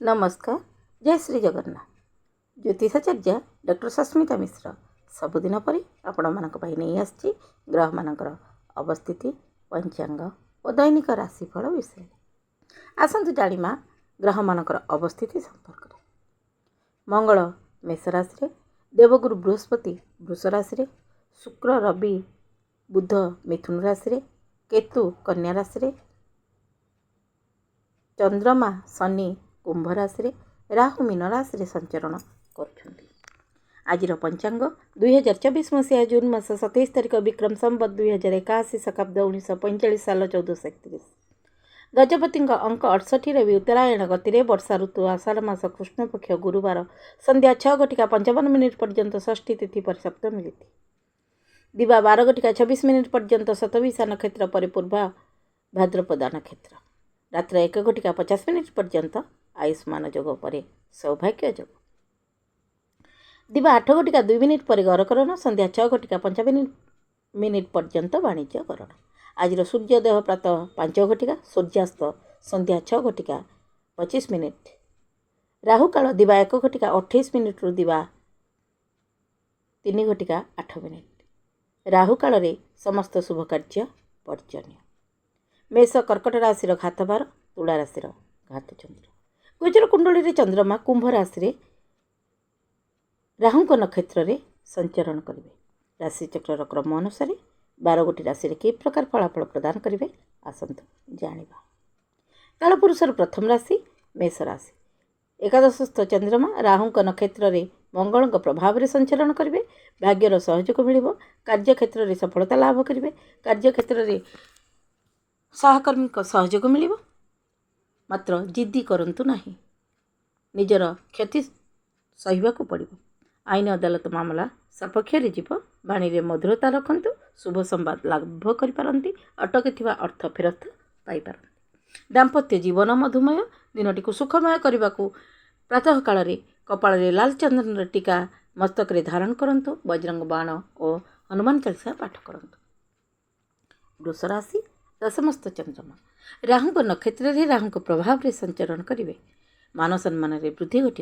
नमस्कार। जय श्री जगन्नाथ। ज्योतिषाचार्य डॉक्टर सस्मिता मिश्र सबुदिन परी आपण मानक पई नहीं आछि ग्रह मानकर अवस्थिति पंचांग और दैनिक राशिफल विषय। आसंतु जानिमा ग्रह मानकर अवस्थिति संपर्क में। मंगल मेष राशि रे, देवगुरु बृहस्पति वृष राशि रे, शुक्र रवि बुध मिथुन राशि रे, केतु कन्या राशि रे, चंद्रमा शनि कुंभ राशि रे, राहु मीन राशि रे संचरण करुछंती। आजिर पंचांग 2024 मसीहा जून मास 27 तारिख विक्रम संवत 2081 शकाब्द 1945 साल 1431। गजपति अंक 68 रवि उत्तरायण गति वर्षा ऋतु आषाढ़ मास कृष्ण पक्ष गुरुवार संध्या 6:55 पर्यंत षष्ठी तिथि पर सप्तमी तिथि दिवा 12:26 पर्यंत शतभिषा नक्षत्र पर पूर्वा भाद्रपदा नक्षत्र रात्र 1:50 पर्यंत आयुष्मान जोग पर सौभाग्य जोग दिवा 8:02 पर गरकरण संध्या 6:55 पर्यंत वाणिज्यकरण। आज सूर्योदय प्रातः 5:00 सूर्यास्त संध्या 6:25 राहुकाल दिवा 1:28 रु दिवा 3:08 राहुकाल समस्त शुभ कार्य पर्जन्य। मेष कर्कट राशि घातभार, तुला राशि घात चंद्र। गोचर कुंडली चंद्रमा कुंभ राशि राहु नक्षत्र में संचरण करेंगे। राशिचक्र क्रम अनुसार 12 गोटी राशि कि प्रकार फलाफल प्रदान करेंगे आसंतु जानिबा। कालपुरुषर प्रथम राशि मेष राशि। एकादशस्थ चंद्रमा राहु नक्षत्र में मंगल प्रभाव में संचरण करेंगे। भाग्यर सहयोग मिल कार्यक्षेत्र में सफलता लाभ करेंगे। कार्यक्षेत्र में सहकर्मी सहयोग मिल मात्र जिद्दी करंतु नहीं, निजर क्षति सहिबाकु पड़िबो। आईन अदालत मामला सपक्ष जीव बाणी मधुरता रखंतु। शुभ संवाद लाभ करिपारंती। अटकी थिबा अर्थ फेरस्त पाइपारंती। दाम्पत्य जीवन मधुमय। दिनटी को सुखमय करने प्रातः काल कपाल लाल चंदन टीका मस्तक धारण करंतु। बजरंग बाण और हनुमान चालीसा पाठ करंतु। वृष राशि दशमस्थ चंद्रमा राहु नक्षत्र में राहु प्रभाव में संचरण करेंगे। मान सम्मान में वृद्धि घट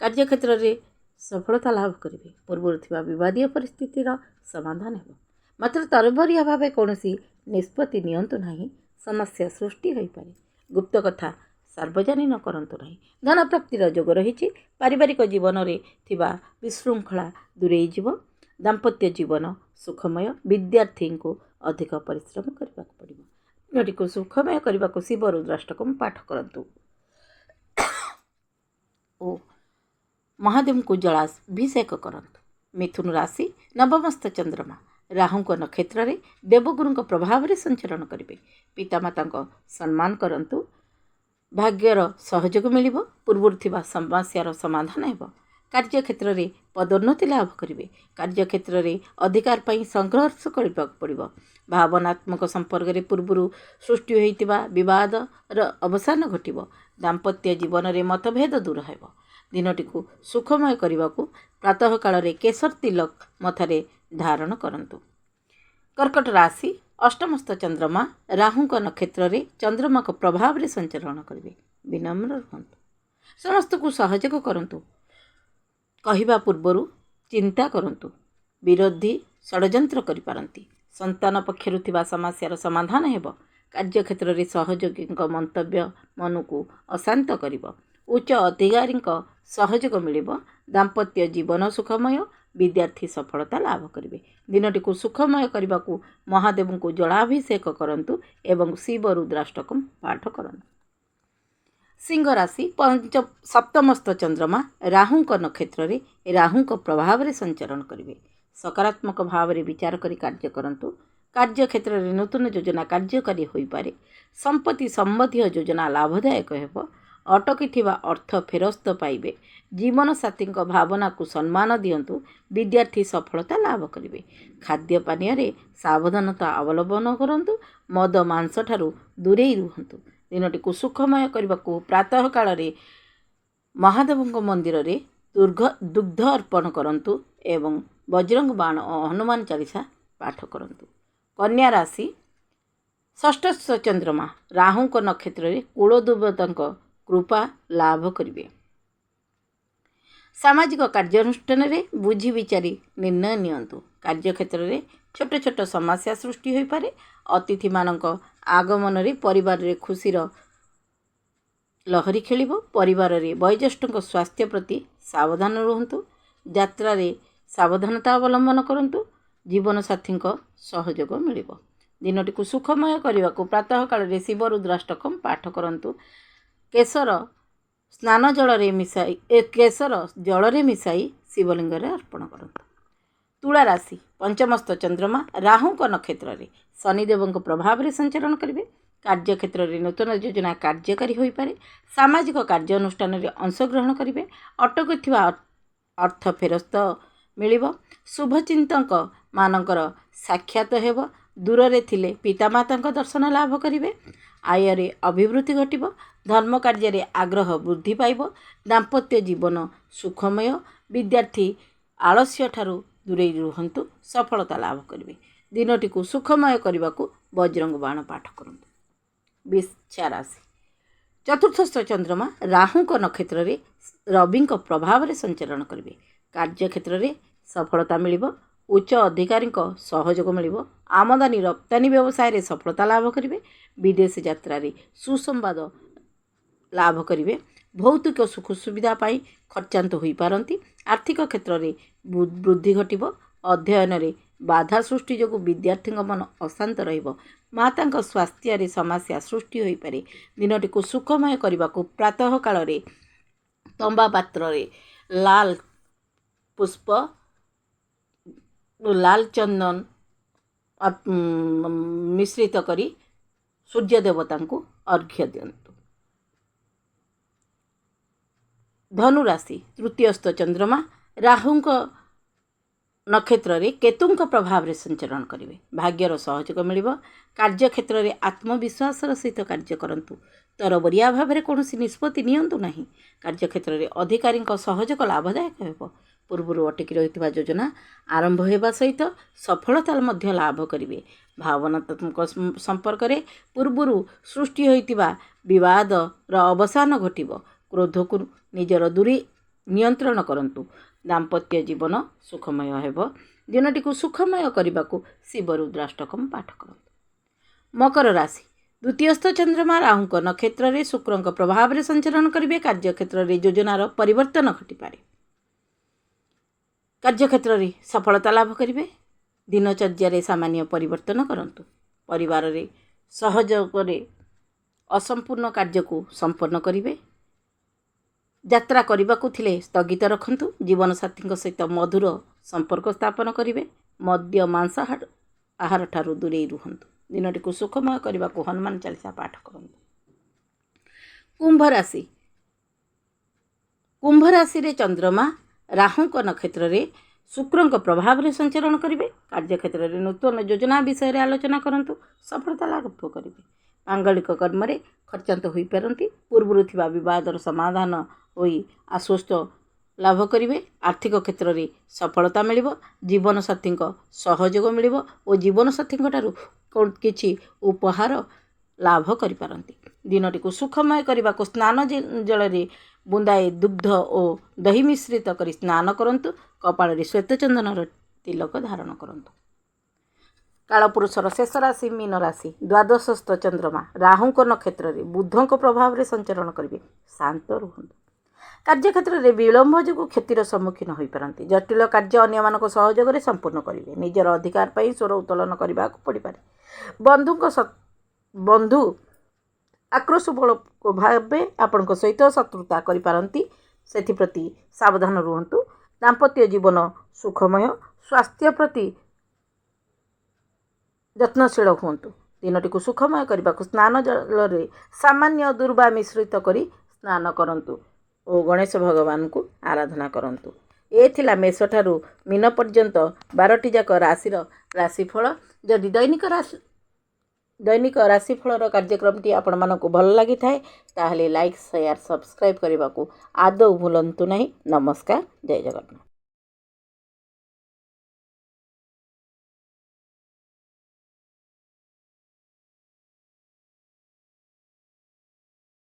कार्यक्षेत्र में सफलता लाभ करेंगे। पूर्व विवादीय परिस्थितिर समाधान हो मात्र तरबरिया भाव कौन निष्पत्ति नियंतु नहीं, समस्या सृष्टि हो पारे। गुप्त कथा सार्वजनीन करंतु नहीं। धन प्राप्तिर जोग रही। पारिवारिक जीवन में थिबा विशृंखला दूरे जीव। दाम्पत्य जीवन सुखमय। विद्यार्थी को अधिक परिश्रम करने पड़ो। दिनटी को सुखमय करने को शिव रुद्राष्टकम पाठ करंतु ओ महादेव को जलाभिषेक करंतु। मिथुन राशि नवमस्थ चंद्रमा राहु नक्षत्र में देवगुरु प्रभाव में संचरण करेंगे। पितामाता सम्मान करंतु। भाग्यर सहयोग मिल पूर्व समस्यार समाधान हो। कार्यक्षेत्र में पदोन्नति लाभ करेंगे। कार्यक्षेत्र में अधिकार पर संघर्ष करने पड़ो। भावनात्मक संपर्क में पूर्व सृष्टि होता बद अवसान घटव। दाम्पत्य जीवन में मतभेद दूर हो। दिनटी को सुखमय करने को प्रातः काल केसर तिलक मथारे धारण करंतु। कर्कट राशि अष्टमस्थ चंद्रमा राहु नक्षत्र में चंद्रमा को प्रभाव में संचरण करेंगे। विनम्र रुहंतु। समस्त को सहयोग करंतु। कहवा पूर्वर चिंता करंतु। विरोधी षड्यंत्र करिपारंती। संतान पक्षरु थिबा समस्यार समाधान हेबो। कार्यक्षेत्र में सहयोगी मंतव्य मन को अशांत करिबो। उच्च अधिकारी सहयोग मिल। दाम्पत्य जीवन सुखमय। विद्यार्थी सफलता लाभ करेंगे। दिनटी को सुखमय करने को महादेव को जलाभिषेक करंतु एवं शिव रुद्राष्टकम पाठ करंतु। सिंह राशि सप्तमस्थ चंद्रमा राहु नक्षत्र में राहु प्रभाव में संचरण करेंगे। सकारात्मक भाव में विचार करी कार्य करंतु। कार्यक्षेत्र में नूतन योजना कार्यकारी हो पारे। संपत्ति संबंधी योजना लाभदायक हो। अटकी थिबा अर्थ फेरस्त पाइबे। जीवन साथी भावना को सम्मान दियंतु। विद्यार्थी सफलता लाभ करेंगे। खाद्य पानीय सावधानता अवलंबन करंतु। मद मांस ठारू दूरे रुहंतु। दिनटी को सुखमय करने को प्रातः काल महादेव मंदिर में दुग्ध अर्पण करंतु एवं बजरंग बाण और हनुमान चालीसा पाठ करंतु। कन्या राशि षष्ठ चंद्रमा राहु नक्षत्र में कुलदेवता कृपा लाभ करिवे। सामाजिक कार्यानुष्ठान बुझी विचारी निर्णय नियंतु। कार्यक्षेत्र में छोट छोट समस्या सृष्टि हो पारे। अतिथि मानक आगमन रे परिवार रे खुशीर लहरी खेल। परिवार रे वयोज्येष्ठ स्वास्थ्य प्रति सावधान रुहतु। यात्रा रे सावधानता अवलंबन करंतु। जीवन साथी सहयोग मिल। दिनटी को सुखमय करने को प्रातः काल शिव रुद्राष्टकम पाठ करंतु। केशर स्नान जल मिसाई केशर जल मिसाई शिवलिंग अर्पण करंतु। तुला राशि पंचमस्त चंद्रमा राहु नक्षत्र रे शनिदेव प्रभाव रे संचरण करेंगे। कार्यक्षेत्र में नूतन योजना कार्यकारी हो पारे। सामाजिक कार्यानुष्ठान रे अंशग्रहण करेंगे। अटकुवा अर्थ फेरस्त मिल। शुभचिंतक मानकर साक्षात हेब। दूर रे थिले पितामाता दर्शन लाभ करेंगे। आय रे अभिवृद्धि घटिब। धर्म कार्य रे आग्रह वृद्धि पाइब। दाम्पत्य जीवन सुखमय। विद्यार्थी आलस्य ठारू दूरे रुहंतु। सफलता लाभ करेंगे। दिनटी को सुखमय करने को वज्रंग बाण पाठ करंतु। वृश्चिक राशि चतुर्थस्थ चंद्रमा राहु नक्षत्र रे रवि प्रभाव रे संचरण करेंगे। कार्यक्षेत्र में सफलता मिल। उच्च अधिकारी सहयोग मिल। आमदानी रप्तानी व्यवसाय रे सफलता लाभ करेंगे। विदेश यात्रा रे सुसंवाद लाभ करेंगे। भौतिक सुख सुविधा पाई खर्चांत हो पारती। आर्थिक क्षेत्र में वृद्धि घटिब। अध्ययन रे बाधा सृष्टि जो विद्यार्थी मन अशांत रहिब। माता स्वास्थ्य रे समस्या सृष्टि हो पारे। दिनटी को सुखमय करने को प्रातः काल रे तंबा पात्र रे लाल पुष्प लाल चंदन मिश्रित करी सूर्य देवता को अर्घ्य दियंतु। धनु राशि तृतीयस्थ चंद्रमा राहु नक्षत्र रे केतु प्रभाव रे संचरण करेंगे। भाग्यर सहयोग मिल। कार्यक्षेत्र में आत्मविश्वास सहित कार्य करंतु। तरबरिया भाव में कौन निष्पत्ति नियंतु नहीं। कार्यक्षेत्र में अधिकारी सहयोग लाभदायक हो। पूर्व अटकी रही योजना आरंभ होगा सहित सफलता लाभ करेंगे। भावनात्मक संपर्क में पूर्व सृष्टि होता विवाद अवसान घटिब। क्रोध को निजर दूरी नियंत्रण करंतु। दाम्पत्य जीवन सुखमय हेब। दिनटी को सुखमय करने को शिव रुद्राष्टकम पाठ करंतु। मकर राशि द्वितीयस्थ चंद्रमा राहु नक्षत्र में शुक्र प्रभाव रे संचरण करेंगे। कार्यक्षेत्र में योजनार परिवर्तन घटिपारे। कार्यक्षेत्र में सफलता लाभ करेंगे। दिनचर्या सामान्य परिवर्तन करंतु। परिवार रे सहयोग रे असंपूर्ण कार्य को संपन्न करेंगे। यात्रा करने को थिले स्थगित रखंतु। जीवन साथी सहित मधुर संपर्क स्थापन करेंगे। मद्य मांस आहार ठारू दूरे रुहंतु। दिनटी को सुखमय करने को हनुमान चालीसा पाठ करंतु। कुंभ राशि रे चंद्रमा राहु नक्षत्र रे शुक्र प्रभाव रे संचरण करेंगे। कार्यक्षेत्र में नूतन योजना विषय रे आलोचना करंतु। सफलता लाभ करेंगे। मांगलिक कर्म रे खर्चांत हो पारती। पूर्व थिबा विवादर समाधान होई आश्वस्त लाभ करेंगे। आर्थिक क्षेत्र में सफलता मिल। जीवन साथी सहयोग मिल और जीवन साथी किछि उपहार लाभ करिपारंती। दिनटी को सुखमय करने को स्नान जल में बुंदाए दुग्ध और दही मिश्रित कर स्नान करंतु। कपाल रे श्वेत चंदन तिलक धारण करंतु। कालपुरुषर शेष राशि मीन राशि द्वादशस्थ चंद्रमा राहु नक्षत्र में बुध प्रभाव रे संचरण करेंगे। शांत रुहंतु। कार्यक्षेत्र में विलंब जो क्षतिर सम्मुखीन हो पारती। जटिल कार्य अन्य मान सहयोग में संपूर्ण करेंगे। निजर अधिकार पर स्वर उत्तोलन करने को पड़ पारे। बंधु आक्रोश बल भाव आपण सहित शत्रुता करिपारंती। सेथिप्रति सावधान रुहंतु। दाम्पत्य जीवन सुखमय। स्वास्थ्य प्रति यत्नशील हुंतु। दिनटी को सुखमय करने को स्नान जल में सामान्य दुर्वा मिश्रित करी स्नान करंतु और गणेश भगवान को आराधना करंतु। ए थिला मेष ठारू मीन पर्यंत 12टी जाक राशि राशिफल। जदि दैनिक राशिफल कार्यक्रमटी आपण मानकु भल लगी थाए ताहले लाइक शेयर सब्सक्राइब करने को आदौ भूलंतु नहीं। नमस्कार। जय जगन्नाथ।